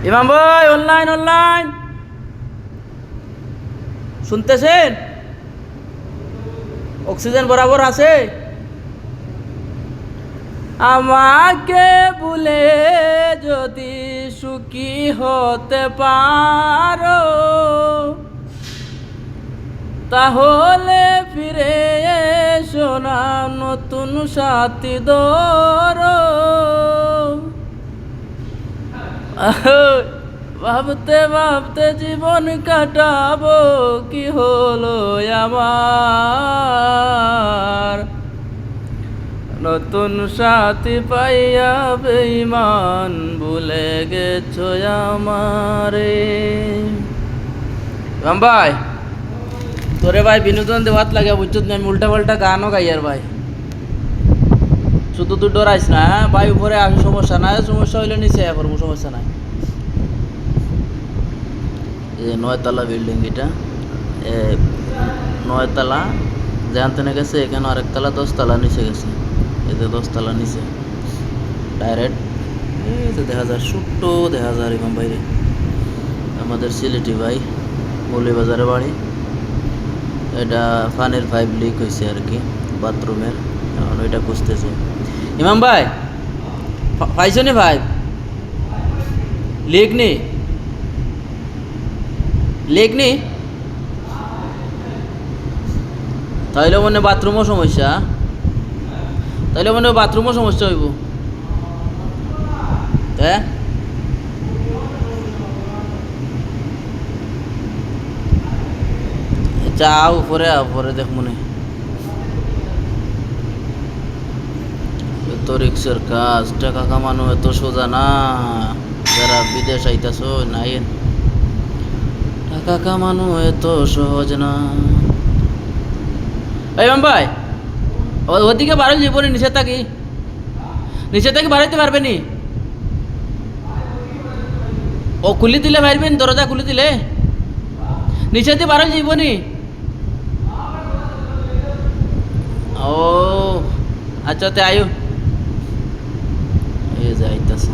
ইমাম ভাই online online শুনতেছেন? অক্সিজেন বরাবর আছে? আমাকে ভুলে যদি সুখী হতে পারো, তাহলে ফিরে এসো না নতুন সাথী ধরো। ভাবতে ভাবতে জীবন কাটাবো, কি হলো আমার, নতুন সাথী পাইয়া বেঈমান ভুলে গেছো আমারে। রাম ভাই তোরে ভাই বিনোদন দেওয়াত লাগে বুঝছো, আমি উল্টা পাল্টা গানও গাই আর ভাই, শুধু তুই ডরাইস না। হ্যাঁ ভাই উপরে আসে সমস্যা নাই, সমস্যা হইলে নিচে করবো, সমস্যা নাই। এই 9 তলা বিল্ডিং, এটা 9 তলা যেখান থেকে গেছে, এখানে আরেকতলা 10 তলা নিচে গেছে। এই যে 10 তলা নিচে ডাইরেক্ট এই যে দেখা যায়, ছোট্ট দেখা যায় এরকম বাইরে। আমাদের সিলেটি ভাই মৌলভীবাজারে বাড়ি। এটা পানির পাইপ লিক হয়েছে আর কি বাথরুমের, এখন ওইটা খুঁজতেছে। ইমাম ভাই পাইছো নি ভাই? লিক নি লিক নি তাইলে মনে বাথরুমও সমস্যা, তাইলে মনে বাথরুমও সমস্যা হইব। হ্যাঁ চা উপরে পরে দেখ মনে এত রিক্সের কাজ, টাকা কামানো এত সোজা না। যারা বিদেশ আইতাছ নাই, টাকা কামানো এত সহজ না। এই মাম ভাই ওদিকে বাড়ি জীবনে নিচে থাকি, নিচে থেকে বাড়াইতে পারবে নি? ও খুলি দিলে পারবেন, দরজা খুলে দিলে নিচে দিয়ে বাড়াই জীবনি। ও আচ্ছা তে আয়ু এই যাইতাছে।